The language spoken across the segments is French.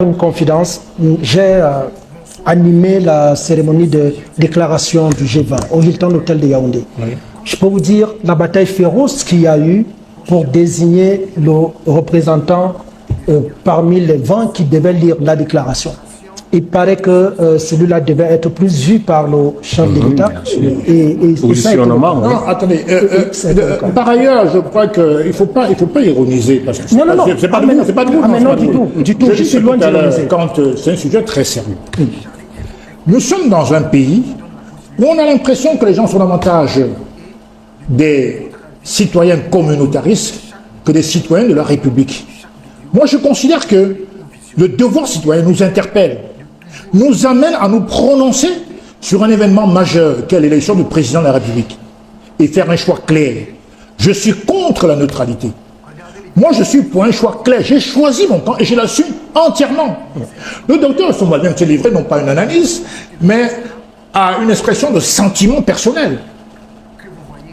Une confidence, j'ai animé la cérémonie de déclaration du G20 au Hilton Hotel de Yaoundé. Oui. Je peux vous dire la bataille féroce qu'il y a eu pour désigner le représentant parmi les 20 qui devaient lire la déclaration. Il paraît que celui-là devait être plus vu par le chef de l'État. Positionnement. Non, attendez. Par ailleurs, je crois qu'il ne faut pas ironiser. Parce que c'est pas de vous. C'est pas de vous. Mais non, du tout. Je suis loin d'ironiser. C'est un sujet très sérieux. Nous sommes dans un pays où on a l'impression que les gens sont davantage des citoyens communautaristes que des citoyens de la République. Moi, je considère que le devoir citoyen nous interpelle, nous amène à nous prononcer sur un événement majeur qu'est l'élection du président de la République et faire un choix clair. Je suis contre la neutralité. Moi, je suis pour un choix clair. J'ai choisi mon camp et je l'assume entièrement. Le docteur Soumba vient de se livrer, non pas une analyse, mais à une expression de sentiment personnel.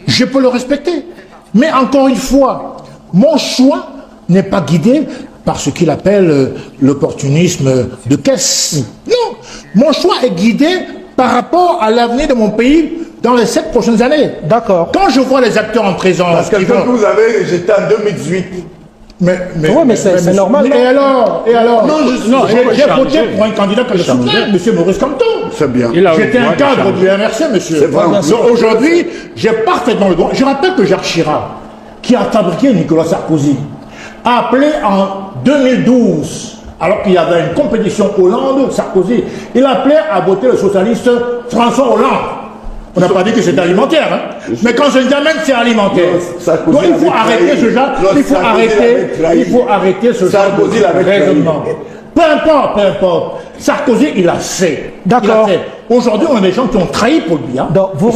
Je peux le respecter. Mais encore une fois, mon choix n'est pas guidé par ce qu'il appelle l'opportunisme de caisse. Non, mon choix est guidé par rapport à l'avenir de mon pays dans les 7 prochaines années. D'accord. Quand je vois les acteurs en présence... Parce que quand vous avez rejeté en 2018... Mais c'est normal. Et alors j'ai voté pour un candidat que je soutiens, M. Maurice Kamto. C'est bien. J'étais un cadre du MRC, monsieur. C'est vrai. Aujourd'hui, j'ai parfaitement le droit. Je rappelle que Jacques Chirac, qui a fabriqué Nicolas Sarkozy, a appelé en 2012, alors qu'il y avait une compétition Hollande-Sarkozy, il appelait à voter le socialiste François Hollande. On n'a pas dit que c'était alimentaire, hein. Mais quand je dis même c'est alimentaire. Donc il faut arrêter ce genre, il faut arrêter ce genre de raisonnement. Peu importe. Sarkozy, il a fait. D'accord. Aujourd'hui, on a des gens qui ont trahi Paul Biya. Donc vous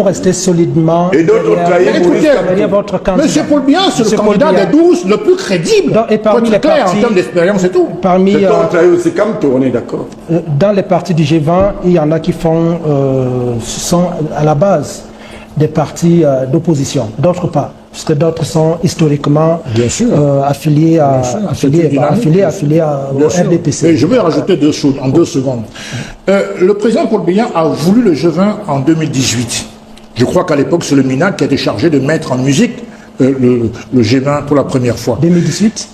restez solidement et d'autres ont trahi votre candidat. Monsieur Paul Biya, c'est le candidat des 12 le plus crédible. Et parmi les partis, en termes d'expérience et tout. Parmi ont trahi aussi Kamto, on est d'accord. Dans les partis du G20, il y en a qui sont à la base des partis d'opposition. D'autres pas. Parce que d'autres sont historiquement affiliés au RDPC. Et je vais rajouter 2 choses en 2 secondes. Le président Paul Biya a voulu le G20 en 2018. Je crois qu'à l'époque, c'est le MINAC qui a été chargé de mettre en musique le G20 pour la première fois. 2018,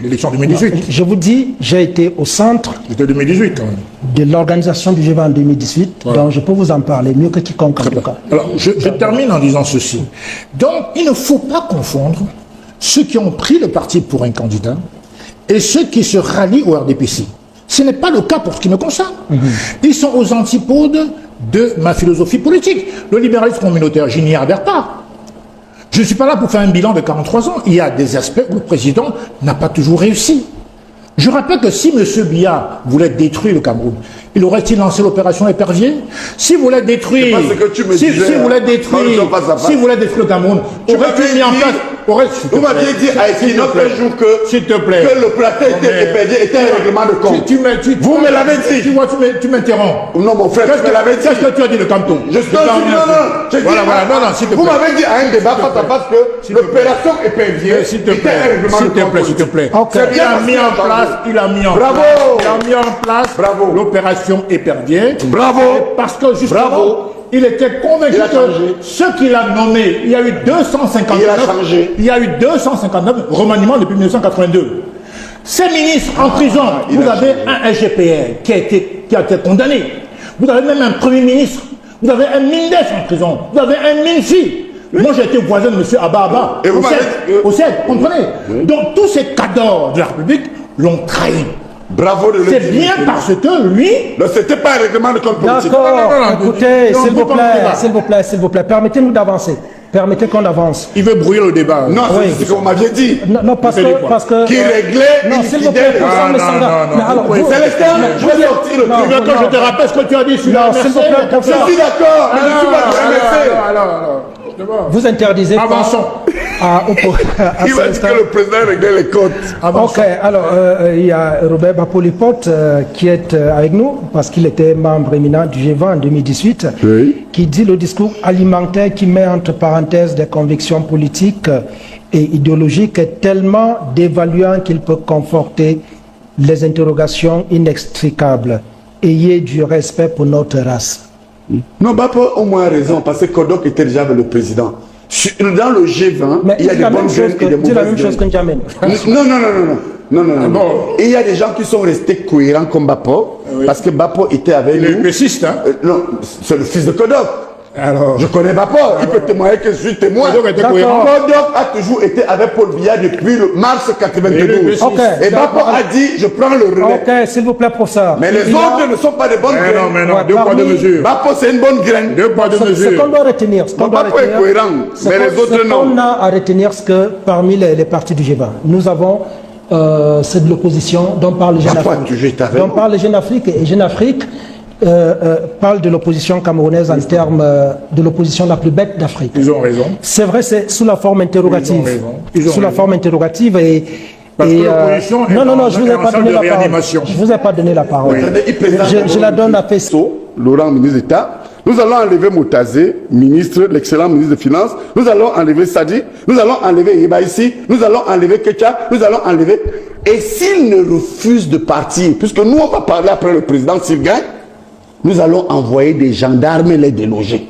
l'élection 2018. Non, je vous dis, j'ai été au centre. C'était 2018 quand même. De l'organisation du G20 en 2018, voilà. Donc je peux vous en parler mieux que quiconque en tout cas. Alors je termine en disant ceci. Donc il ne faut pas confondre ceux qui ont pris le parti pour un candidat et ceux qui se rallient au RDPC. Ce n'est pas le cas pour ce qui me concerne. Ils sont aux antipodes de ma philosophie politique. Le libéralisme communautaire, je n'y adhère pas. Je ne suis pas là pour faire un bilan de 43 ans. Il y a des aspects où le président n'a pas toujours réussi. Je rappelle que si M. Biya voulait détruire le Cameroun, il aurait-il lancé l'opération Épervier? Si vous voulez détruire, si vous voulez détruire le Cameroun, aurait-il mis en place? Vous m'aviez dit à Equinox un jour que le plateau Épervier était un règlement de compte. Vous me l'avez dit. Tu m'interromps. Non, mon frère, tu me l'avais dit. Qu'est-ce que tu as dit de Kamto? Vous m'avez dit à un débat face à face que l'opération Épervier était un règlement de compte. S'il te plaît. Il a mis en place l'opération Épervier. Bravo. Parce que justement, il était convaincu que ce qu'il a nommé, il y a eu 259 remaniements depuis 1982. Ces ministres en prison, vous avez un SGPR qui a été condamné. Vous avez même un premier ministre. Vous avez un MINDES en prison. Vous avez un MINFI. Moi, j'ai été voisin de M. Abba. Au CED, comprenez? Donc, tous ces cadors de la République l'ont trahi. Bravo de le dire. C'est bien parce que lui... C'était pas un règlement de compte politique. D'accord, écoutez, s'il vous plaît, permettez-nous d'avancer. Permettez qu'on avance. Il veut brouiller le débat. Non, c'est ce que vous m'aviez dit. Non, parce que... Qui réglait... Non, s'il vous plaît, Célestin, je vais sortir le truc. Quand je te rappelle ce que tu as dit sur la MRC... Je suis d'accord, mais je suis pas de MRC. Vous interdisez Avançons. Il va dire que le président réglait les comptes. Ok, alors il y a Robert Bapolipote qui est avec nous parce qu'il était membre éminent du G20 en 2018, qui dit le discours alimentaire qui met entre parenthèses des convictions politiques et idéologiques est tellement dévaluant qu'il peut conforter les interrogations inextricables. Ayez du respect pour notre race. Non, Bappo a au moins raison, parce que Kodok était déjà avec le président. Dans le G20, mais il y a des bonnes graines et des mauvaises graines. C'est la même chose que N'Djamena. Non. Et il y a des gens qui sont restés cohérents comme Bappo, parce que Bappo était avec nous. Le fils, hein? Non, c'est le fils de Kodok. Alors, je connais Bappo, il peut témoigner que je suis témoin. Kodok a toujours été avec Paul Biya depuis le mars 92. Et Bappo a dit, je prends le relais. Ok, s'il vous plaît, professeur. Mais les autres ne sont pas de bonnes graines. Mais non, deux poids, deux mesures. Bappo, c'est une bonne graine. Deux poids, deux mesures. Ce qu'on doit retenir, Bappo est cohérent, mais les autres non. Ce qu'on a à retenir, c'est que parmi les partis du G20, nous avons c'est de l'opposition dont parle Jeune Afrique. Dont parle Jeune Afrique, et Jeune Afrique parle de l'opposition camerounaise en termes de l'opposition la plus bête d'Afrique. Ils ont raison. C'est vrai, c'est sous la forme interrogative. Ils ont sous la forme interrogative et... Parce que l'opposition non, je ne vous ai pas donné la parole. Je vous ai pas donné la parole. Je la donne à Fesso. Laurent, ministre d'État. Nous allons enlever Moutazé, ministre, l'excellent ministre des Finances. Nous allons enlever Sadi. Nous allons enlever Ibaïsi. Nous allons enlever Kecha. Nous allons enlever... Et s'il ne refuse de partir, puisque nous, on va parler après le président s'il gagne, nous allons envoyer des gendarmes les déloger.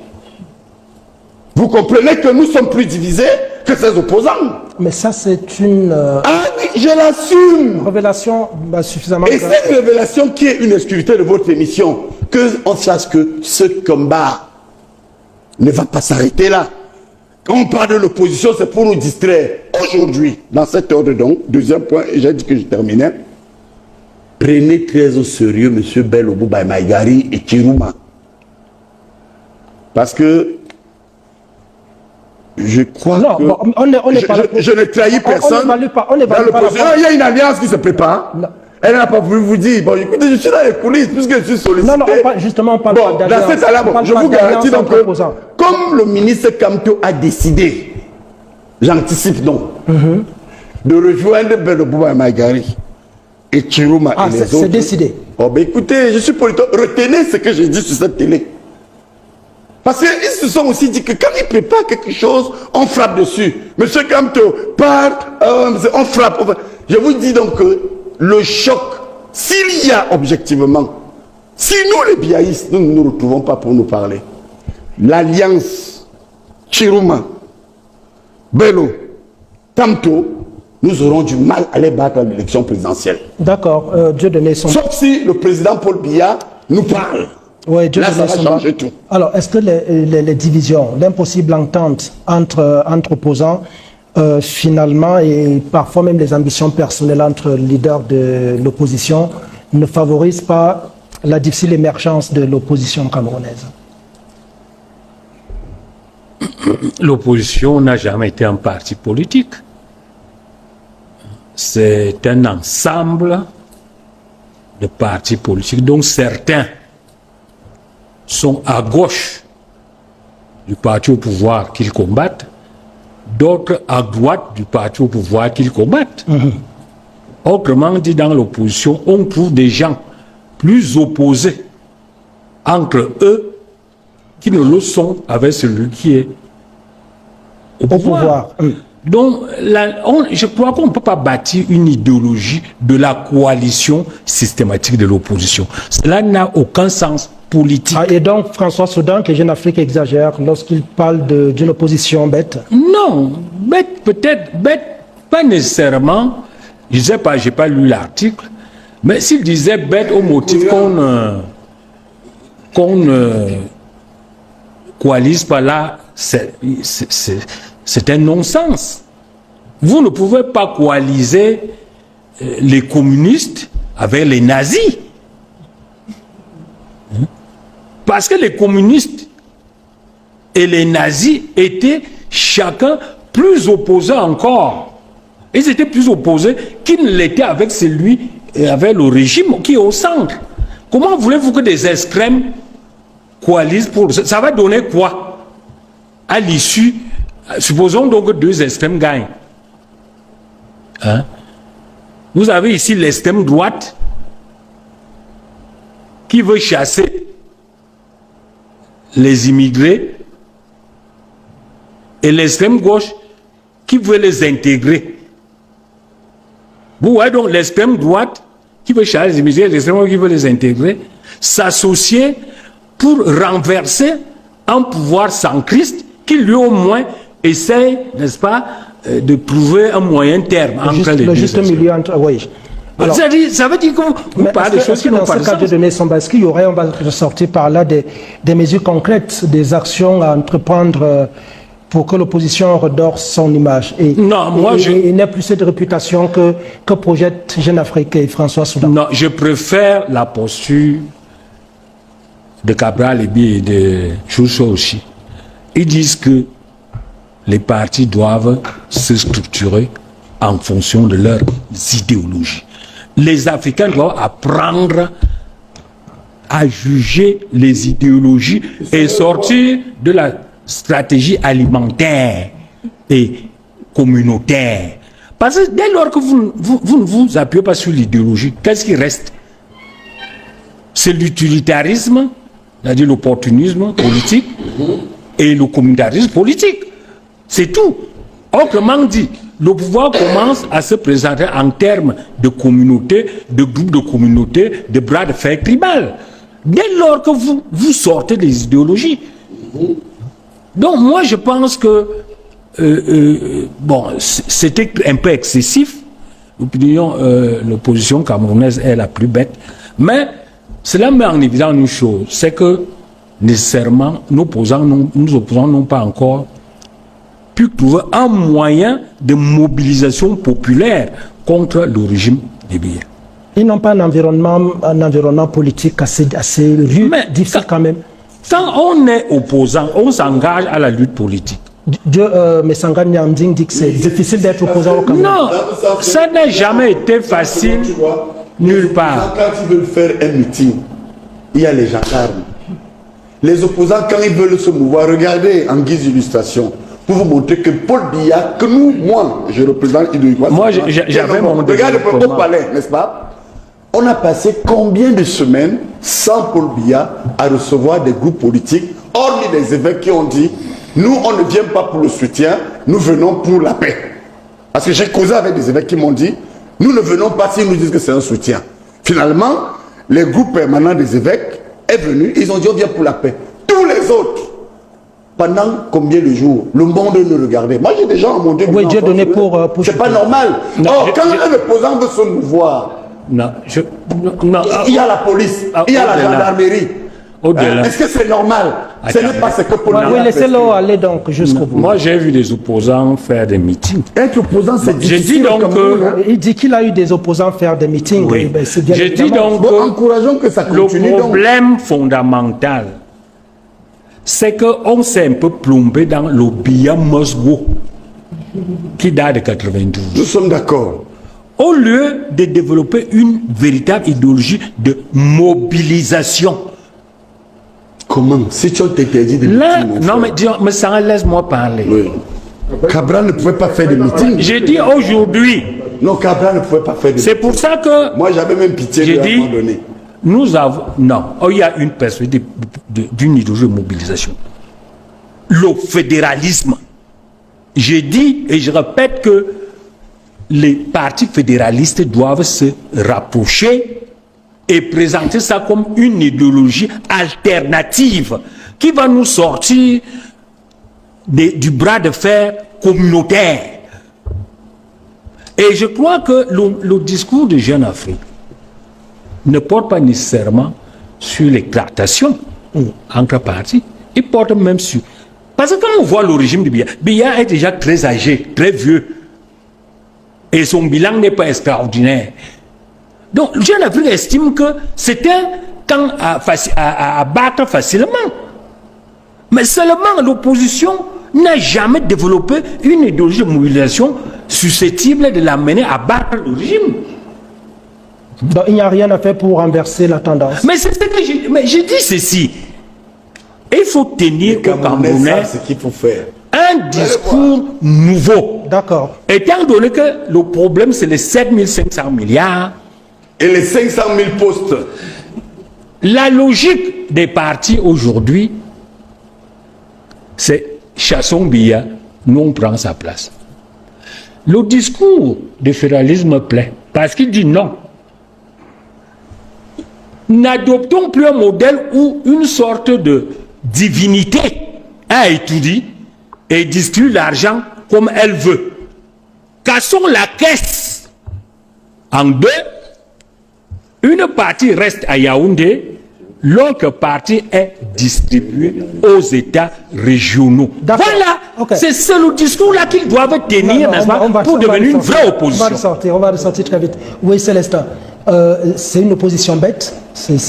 Vous comprenez que nous sommes plus divisés que ses opposants. Mais ça, c'est une... Ah oui, je l'assume. Révélation suffisamment... Et cette révélation qui est une exclusivité de votre émission, qu'on sache que ce combat ne va pas s'arrêter là. Quand on parle de l'opposition, c'est pour nous distraire. Aujourd'hui, dans cette ordre donc, deuxième point, et j'ai dit que je terminais, prenez très au sérieux M. Bello Maïgari et Chirouma. Parce que je crois que... Bon, je ne trahis personne. Il y a une alliance qui se prépare. Non. Elle n'a pas voulu vous dire, bon, écoutez, je suis dans les coulisses, puisque je suis sollicité. Non, justement, on parle pas dans cette alliance, je vous garantis donc que, comme le ministre Kamto a décidé, j'anticipe donc, de rejoindre Bello Maïgari et Chirouma et les autres. C'est décidé. Oh, ben écoutez, je suis politique. Retenez ce que j'ai dit sur cette télé. Parce qu'ils se sont aussi dit que quand ils préparent quelque chose, on frappe dessus. Monsieur Kamto part, on frappe. Je vous dis donc que le choc, s'il y a objectivement, si nous les biaïstes, nous ne nous retrouvons pas pour nous parler, l'alliance Chirouma, Bello, Kamto, nous aurons du mal à les battre à l'élection présidentielle. D'accord, Dieu donné son... Sauf si le président Paul Biya nous parle. Oui, Dieu là, ça va changer tout. Alors, est-ce que les divisions, l'impossible entente entre opposants, finalement, et parfois même les ambitions personnelles entre leaders de l'opposition, ne favorisent pas la difficile émergence de l'opposition camerounaise? L'opposition n'a jamais été un parti politique. C'est un ensemble de partis politiques dont certains sont à gauche du parti au pouvoir qu'ils combattent, d'autres à droite du parti au pouvoir qu'ils combattent. Autrement dit, dans l'opposition, on trouve des gens plus opposés entre eux qui ne le sont avec celui qui est au pouvoir. Donc, je crois qu'on ne peut pas bâtir une idéologie de la coalition systématique de l'opposition. Cela n'a aucun sens politique. Et donc, François Soudan, que Jeune Afrique exagère lorsqu'il parle d'une opposition bête? Non, bête peut-être, bête, pas nécessairement. Je ne sais pas, je n'ai pas lu l'article, mais s'il disait bête au motif qu'on ne coalise pas là, c'est un non-sens. Vous ne pouvez pas coaliser les communistes avec les nazis. Parce que les communistes et les nazis étaient chacun plus opposés encore. Ils étaient plus opposés qu'ils ne l'étaient avec celui, avec le régime qui est au centre. Comment voulez-vous que des extrêmes coalisent pour... Ça va donner quoi à l'issue? Supposons donc que deux extrêmes gagnent. Vous avez ici l'extrême droite qui veut chasser les immigrés et l'extrême gauche qui veut les intégrer. Vous voyez donc l'extrême droite qui veut charger les immigrés, les extrêmes qui veulent les intégrer, s'associer pour renverser un pouvoir sans Christ qui lui au moins essaye, n'est-ce pas, de trouver un moyen terme entre les deux. Le juste milieu entre... Oui. Alors, ça veut dire que vous parlez des choses qui n'ont pas de sens. Dans ce cas de donner son basque, il y aurait, on va ressortir par là des mesures concrètes, des actions à entreprendre pour que l'opposition redore son image. Et n'ait plus cette réputation que projette Jeune Afrique et François Soudan. Non, je préfère la posture de Cabral et de Choucho aussi. Ils disent que les partis doivent se structurer en fonction de leurs idéologies. Les Africains doivent apprendre à juger les idéologies et sortir de la stratégie alimentaire et communautaire. Parce que dès lors que vous ne vous appuyez pas sur l'idéologie, qu'est-ce qui reste? C'est l'utilitarisme, c'est-à-dire l'opportunisme politique et le communautarisme politique. C'est tout. Autrement dit, le pouvoir commence à se présenter en termes de communauté, de groupes de communauté, de bras de fer tribal. Dès lors que vous sortez des idéologies. Donc moi je pense que bon, c'était un peu excessif. L'opposition camerounaise est la plus bête. Mais cela met en évidence une chose, c'est que nécessairement nos opposants n'ont pas encore pu trouver un moyen de mobilisation populaire contre le régime libyen. Ils n'ont pas un environnement politique assez rude, difficile quand même. Quand on est opposant, on s'engage à la lutte politique. Mais Sangha Nyanding dit que c'est difficile d'être opposant au Cameroun. Non, ça n'a jamais été facile nulle part. Quand ils veulent faire un meeting, il y a les gendarmes. Les opposants, quand ils veulent se mouvoir, regardez en guise d'illustration, pour vous montrer que Paul Biya, que moi, je représente Idoïquois. Moi, j'avais mon regardez au palais, n'est-ce pas? On a passé combien de semaines sans Paul Biya à recevoir des groupes politiques, hormis des évêques qui ont dit, nous, on ne vient pas pour le soutien, nous venons pour la paix. Parce que j'ai causé avec des évêques qui m'ont dit, nous ne venons pas s'ils nous disent que c'est un soutien. Finalement, les groupes permanents des évêques est venu, ils ont dit, on vient pour la paix. Tous les autres, pendant combien de jours, le monde le regardait. Moi, j'ai déjà remonté. Oui, Dieu donné pour c'est pas normal. Quand un opposant veut se mouvoir, il y a la police, il y a la gendarmerie. Est-ce que c'est normal? Ce n'est pas ce que Paul Biya. Oui, laissez-le aller donc jusqu'au bout. Moi, j'ai vu des opposants faire des meetings. Être opposant, c'est difficile. J'ai dit donc que... Il dit qu'il a eu des opposants faire des meetings. Oui. Ben, J'ai dit donc que encourageons que ça continue. Le problème fondamental, c'est qu'on s'est un peu plombé dans le Biya Mosgo qui date de 92. Nous sommes d'accord. Au lieu de développer une véritable idéologie de mobilisation. Comment? Si tu t'interdis de là, meetings, non, mais ça, laisse-moi parler. Oui. Cabral ne pouvait pas faire de meetings. J'ai dit aujourd'hui. Non, Cabral ne pouvait pas faire de meetings. C'est pour ça que... Moi, j'avais même pitié de lui donner. Nous avons... Non, il y a une perspective d'une idéologie de mobilisation. Le fédéralisme. J'ai dit et je répète que les partis fédéralistes doivent se rapprocher et présenter ça comme une idéologie alternative qui va nous sortir du bras de fer communautaire. Et je crois que le discours de Jeune Afrique ne porte pas nécessairement sur l'éclatation entre partis, il porte même sur... Parce que quand on voit le régime de Biya, Biya est déjà très âgé, très vieux. Et son bilan n'est pas extraordinaire. Donc, Jeune Afrique estime que c'est un camp à battre facilement. Mais seulement l'opposition n'a jamais développé une idéologie de mobilisation susceptible de l'amener à battre le régime. Donc, il n'y a rien à faire pour renverser la tendance. Mais c'est ce que j'ai dit ceci. Il faut tenir au Camerounais ce qu'il faut faire. Un discours nouveau. D'accord. Étant donné que le problème, c'est les 7500 milliards. Et les 500 000 postes. La logique des partis aujourd'hui, c'est chassons Biya, nous on prend sa place. Le discours du fédéralisme plaît, parce qu'il dit non. n'adoptons plus un modèle où une sorte de divinité a étudié et distribue l'argent comme elle veut. Cassons la caisse en deux. Une partie reste à Yaoundé, l'autre partie est distribuée aux États régionaux. Voilà, Okay. c'est le discours-là qu'ils doivent tenir, n'est-ce pas, pour devenir une vraie opposition. On va le sortir très vite. Oui, Célestin, c'est une opposition bête.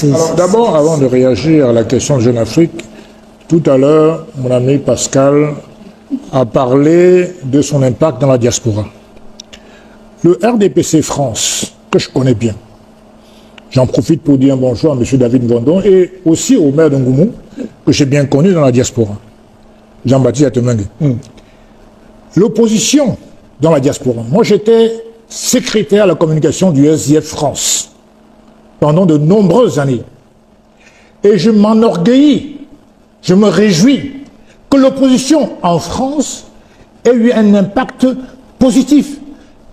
Alors d'abord, avant de réagir à la question de Jeune Afrique, tout à l'heure, mon ami Pascal a parlé de son impact dans la diaspora. Le RDPC France, que je connais bien, j'en profite pour dire un bonjour à M. David Gondon et aussi au maire de Ngoumou, que j'ai bien connu dans la diaspora, Jean-Baptiste Atemengue. L'opposition dans la diaspora. Moi, j'étais secrétaire à la communication du SIF France pendant de nombreuses années. Et je m'enorgueillis, je me réjouis que l'opposition en France ait eu un impact positif.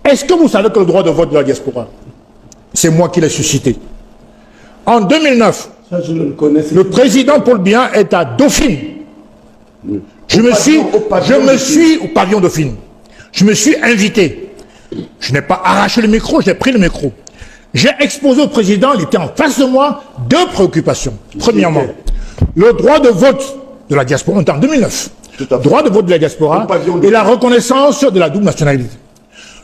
Est-ce que vous savez que le droit de vote de la diaspora, c'est moi qui l'ai suscité? En 2009, Ça, je le connais. le président Paul Biya est à Dauphine. Je me suis au pavillon Dauphine. Je me suis invité. Je n'ai pas arraché le micro, j'ai pris le micro. J'ai exposé au président, il était en face de moi, deux préoccupations. Premièrement, le droit de vote de la diaspora, on est en 2009. Droit de vote de la diaspora et la reconnaissance de la double nationalité.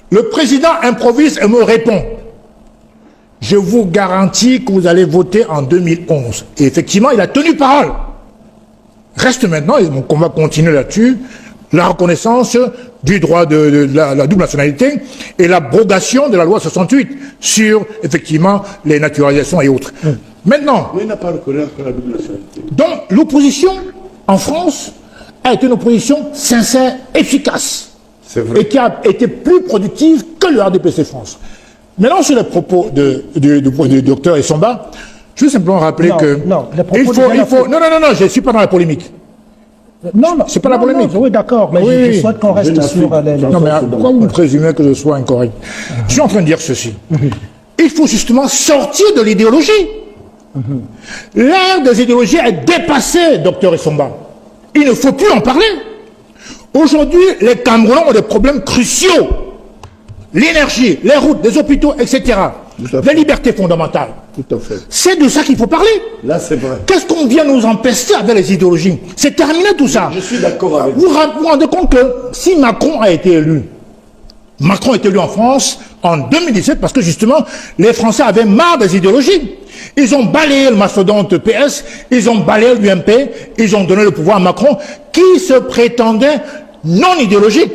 Le président improvise et me répond. Je vous garantis que vous allez voter en 2011. Et effectivement, il a tenu parole. Reste maintenant, et on va continuer là-dessus, la reconnaissance du droit de la double nationalité et l'abrogation de la loi 68 sur, effectivement, les naturalisations et autres. Maintenant, Mais il n'a pas reconnu encore la double nationalité. donc l'opposition en France a été une opposition sincère, efficace, C'est vrai. et qui a été plus productive que le RDPC France. Maintenant, sur les propos du docteur Essomba, je veux simplement rappeler que... Non, les propos de non, je ne suis pas dans la polémique. Non, C'est pas la polémique. oui, d'accord, mais Oui. je souhaite qu'on reste sur les... Non, mais pourquoi vous me présumez que je sois incorrect? Je suis en train de dire ceci. Il faut justement sortir de l'idéologie. L'ère des idéologies est dépassée, docteur Essomba. Il ne faut plus en parler. Aujourd'hui, les Camerounais ont des problèmes cruciaux. L'énergie, les routes, les hôpitaux, etc. Tout à fait. Les libertés fondamentales. Tout à fait. C'est de ça qu'il faut parler. Là, c'est vrai. Qu'est-ce qu'on vient nous empester avec les idéologies? C'est terminé tout ça. Je suis d'accord avec Vous vous rendez compte que si Macron a été élu, Macron est élu en France en 2017 parce que justement, les Français avaient marre des idéologies. Ils ont balayé le mastodonte PS, ils ont balayé l'UMP, ils ont donné le pouvoir à Macron qui se prétendait non idéologique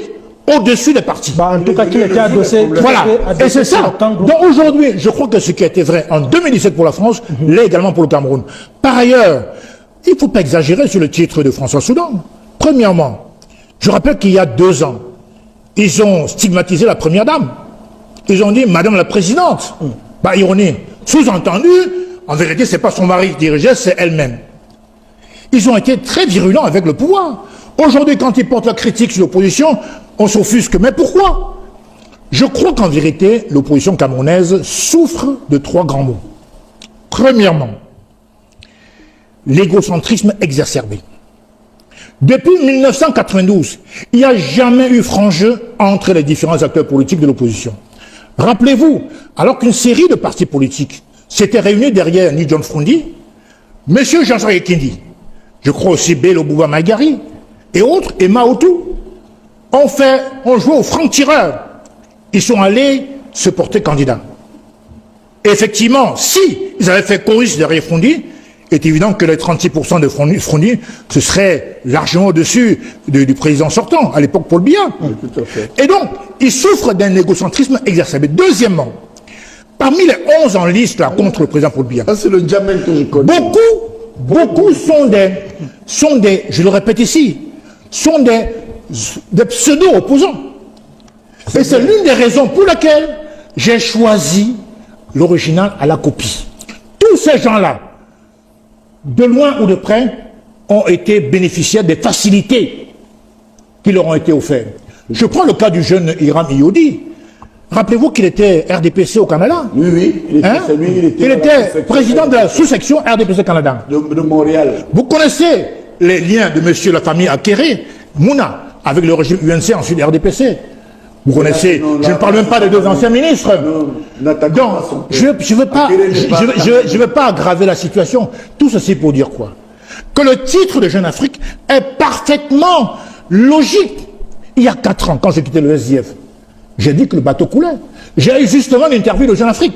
au-dessus des partis. En tout cas, qui était adossé... Voilà, et c'est ça. Donc aujourd'hui, je crois que ce qui a été vrai en 2017 pour la France, l'est également pour le Cameroun. Par ailleurs, il ne faut pas exagérer sur le titre de François Soudan. Premièrement, je rappelle qu'il y a 2 ans, ils ont stigmatisé la première dame. Ils ont dit, Madame la Présidente. Bah, ironie. Sous-entendu, en vérité, ce n'est pas son mari qui dirigeait, c'est elle-même. Ils ont été très virulents avec le pouvoir. Aujourd'hui, quand ils portent la critique sur l'opposition, on s'offusque. Mais pourquoi? Je crois qu'en vérité, l'opposition camerounaise souffre de 3 grands mots. Premièrement, l'égocentrisme exacerbé. Depuis 1992, il n'y a jamais eu franc jeu entre les différents acteurs politiques de l'opposition. Rappelez-vous, alors qu'une série de partis politiques s'étaient réunis derrière Ni John Frondi, M. Jean-Jacques Ekindi, je crois aussi Bello Bouba Maïgari, et autres, et Maotou, ont joué au franc-tireur. Ils sont allés se porter candidat. Et effectivement, si ils avaient fait chorus derrière Frondi, il est évident que les 36% de Frondi, ce serait largement au-dessus du président sortant, à l'époque Paul Biya. Tout à fait. Et donc, ils souffrent d'un égocentrisme exacerbé. Deuxièmement, parmi les 11 en liste là, contre le président Paul Biya, Ça, c'est le diamant que je connais. beaucoup sont des, je le répète ici, sont des pseudo-opposants. Et c'est l'une des raisons pour lesquelles j'ai choisi l'original à la copie. Tous ces gens-là, de loin ou de près, ont été bénéficiaires des facilités qui leur ont été offertes. Je prends le cas du jeune Hiram Iyodi. Rappelez-vous qu'il était RDPC au Canada. Oui, oui. C'est lui, il était président de la sous-section RDPC Canada. De Montréal. Vous connaissez les liens de monsieur la famille Akere, Mouna, avec le régime UNC, ensuite RDPC. Vous connaissez, je ne parle même pas des deux anciens ministres. Donc, je ne veux pas aggraver la situation. Tout ceci pour dire quoi? Que le titre de Jeune Afrique est parfaitement logique. Il y a 4 ans, quand j'ai quitté le SDF, j'ai dit que le bateau coulait. J'ai eu justement une interview de Jeune Afrique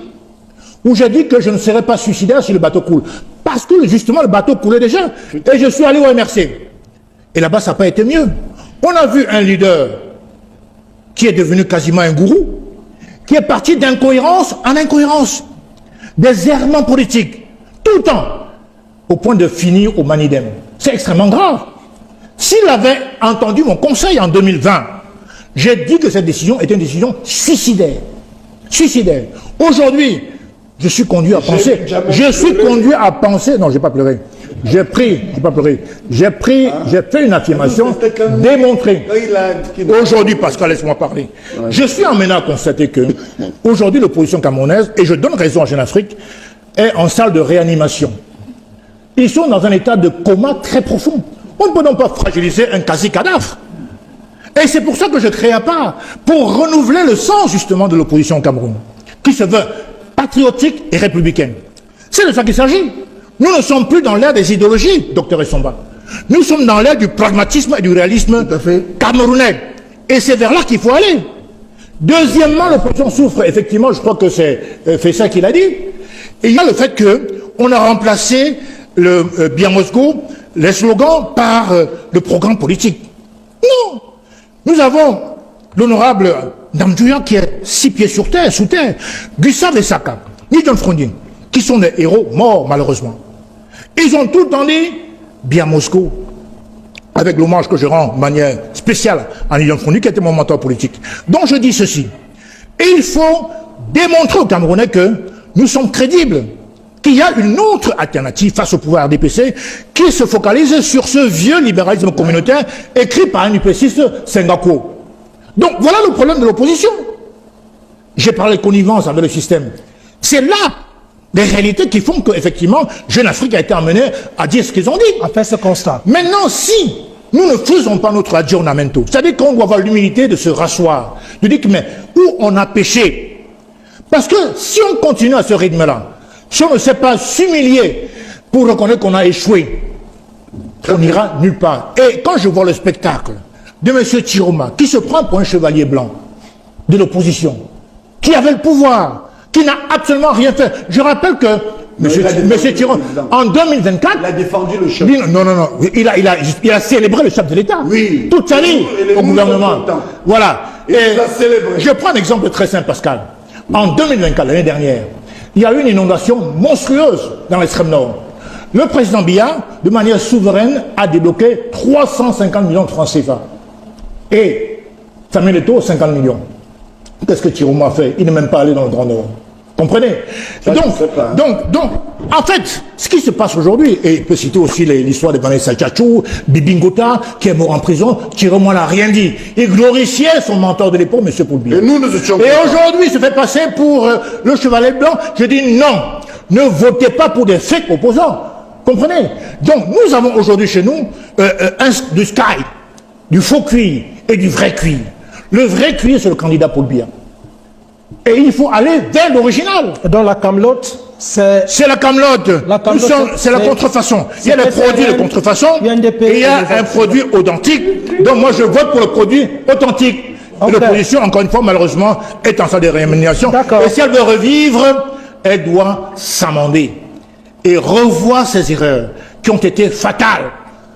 où j'ai dit que je ne serais pas suicidaire si le bateau coule. Parce que justement, le bateau coulait déjà. Et je suis allé au MRC. Et là-bas, ça n'a pas été mieux. On a vu un leader qui est devenu quasiment un gourou, qui est parti d'incohérence en incohérence, des errements politiques, tout le temps, au point de finir au Manidem. C'est extrêmement grave. S'il avait entendu mon conseil en 2020, j'ai dit que cette décision était une décision suicidaire. Suicidaire. Aujourd'hui, je suis conduit à penser. Je suis conduit à penser. Non, j'ai pas pleuré. J'ai fait une affirmation démontrée. Aujourd'hui, Pascal, laisse-moi parler. Je suis amené à constater que aujourd'hui, l'opposition camerounaise, et je donne raison à Jeune Afrique, est en salle de réanimation. Ils sont dans un état de coma très profond. On ne peut donc pas fragiliser un quasi-cadavre. Et c'est pour ça que je crée à part, pour renouveler le sens justement de l'opposition au Cameroun, qui se veut patriotique et républicaine. C'est de ça qu'il s'agit. Nous ne sommes plus dans l'ère des idéologies, docteur Essomba. Nous sommes dans l'ère du pragmatisme et du réalisme camerounais. Et c'est vers là qu'il faut aller. Deuxièmement, l'opposition souffre, effectivement, je crois que c'est Fessa qui l'a dit. Et il y a le fait qu'on a remplacé le Bien Moscou, les slogans par le programme politique. Non. Nous avons l'honorable Namdouya qui est 6 pieds sur terre, sous terre, Gustave Essaka, ni John Frondin, qui sont des héros morts malheureusement. Ils ont tout le temps dit Bien Moscou, avec l'hommage que je rends de manière spéciale à John Frondin, qui était mon mentor politique. Donc je dis ceci, et il faut démontrer aux Camerounais que nous sommes crédibles, qu'il y a une autre alternative face au pouvoir RDPC qui se focalise sur ce vieux libéralisme communautaire écrit par un UPCiste Sengako. Donc voilà le problème de l'opposition. J'ai parlé de connivence avec le système. C'est là les réalités qui font qu'effectivement, Jeune Afrique a été amené à dire ce qu'ils ont dit. À faire ce constat. Maintenant, si nous ne faisons pas notre aggiornamento, c'est-à-dire qu'on doit avoir l'humilité de se rasseoir, de dire que mais où on a péché. Parce que si on continue à ce rythme-là, si on ne sait pas s'humilier pour reconnaître qu'on a échoué, on n'ira nulle part. Et quand je vois le spectacle de M. Chiroma, qui se prend pour un chevalier blanc de l'opposition, qui avait le pouvoir, qui n'a absolument rien fait. Je rappelle que M. Chiroma, en 2024... Il a défendu le chef. Non. Il a célébré le chef de l'État. Oui. Toute sa vie au gouvernement. Voilà. Et il a célébré. Je prends un exemple très simple, Pascal. En 2024, l'année dernière, il y a eu une inondation monstrueuse dans l'extrême nord. Le président Biya, de manière souveraine, a débloqué 350 millions de francs CFA. Et Samuel Eto'o, 50 millions. Qu'est-ce que Chiroma a fait? Il n'est même pas allé dans le Grand Nord. Comprenez? Donc, en fait, ce qui se passe aujourd'hui, et il peut citer aussi l'histoire de Vanessa Tchatchou, Bibingota, qui est mort en prison, Chiroma n'a rien dit. Il glorifiait son mentor de l'époque, M. Poulbiya. Et nous étions... Et aujourd'hui, il se fait passer pour le chevalier blanc. Je dis non, ne votez pas pour des fake opposants. Comprenez? Donc, nous avons aujourd'hui chez nous du Sky, du faux cuir et du vrai cuir. Le vrai cuir, c'est le candidat Poulbiya. Et il faut aller vers l'original. Dans la camelote, c'est la camelote. C'est la contrefaçon. Il y a des produits de contrefaçon et il y a un produit authentique. Donc moi, je vote pour le produit authentique. Okay. L'opposition, encore une fois, malheureusement, est en salle de rémunération. Et si elle veut revivre, elle doit s'amender et revoir ses erreurs qui ont été fatales.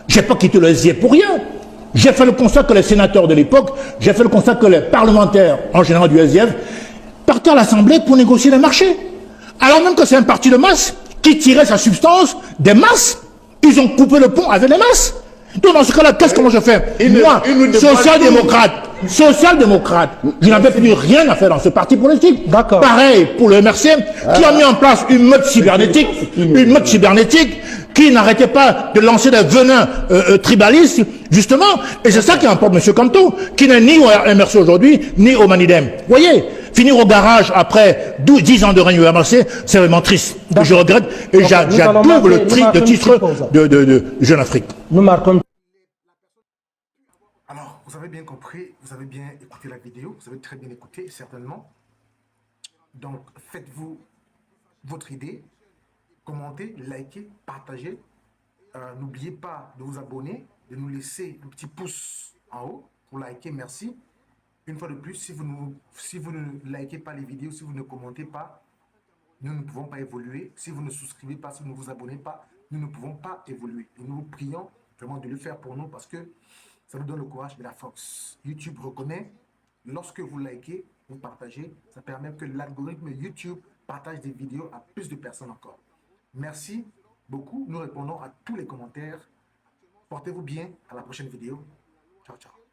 Je n'ai pas quitté le SIE pour rien. J'ai fait le constat que les sénateurs de l'époque, j'ai fait le constat que les parlementaires, en général du SDF, partaient à l'Assemblée pour négocier les marchés. Alors même que c'est un parti de masse qui tirait sa substance des masses. Ils ont coupé le pont avec les masses. Donc dans ce cas-là, qu'est-ce que moi je fais? Moi, social-démocrate, je n'avais plus rien à faire dans ce parti politique. D'accord. Pareil pour le MRC, qui a mis en place une meute cybernétique, qui n'arrêtait pas de lancer des venins tribalistes, justement, et c'est ça qui importe M. Kanto, qui n'est ni au MRC aujourd'hui, ni au Manidem. Vous voyez? finir au garage après 10 ans de règne Marseille, c'est vraiment triste. Je regrette et Okay, j'adore le titre de Jeune Afrique. Nous marquons. Alors, vous avez bien compris, vous avez bien écouté la vidéo, vous avez très bien écouté, certainement. Donc, faites-vous votre idée, commentez, likez, partagez. N'oubliez pas de vous abonner, de nous laisser un petit pouce en haut pour liker, merci. Une fois de plus, si vous ne likez pas les vidéos, si vous ne commentez pas, nous ne pouvons pas évoluer. Si vous ne souscrivez pas, si vous ne vous abonnez pas, nous ne pouvons pas évoluer. Et nous vous prions vraiment de le faire pour nous parce que ça nous donne le courage et la force. YouTube reconnaît, lorsque vous likez, vous partagez, ça permet que l'algorithme YouTube partage des vidéos à plus de personnes encore. Merci beaucoup. Nous répondons à tous les commentaires. Portez-vous bien. À la prochaine vidéo. Ciao, ciao.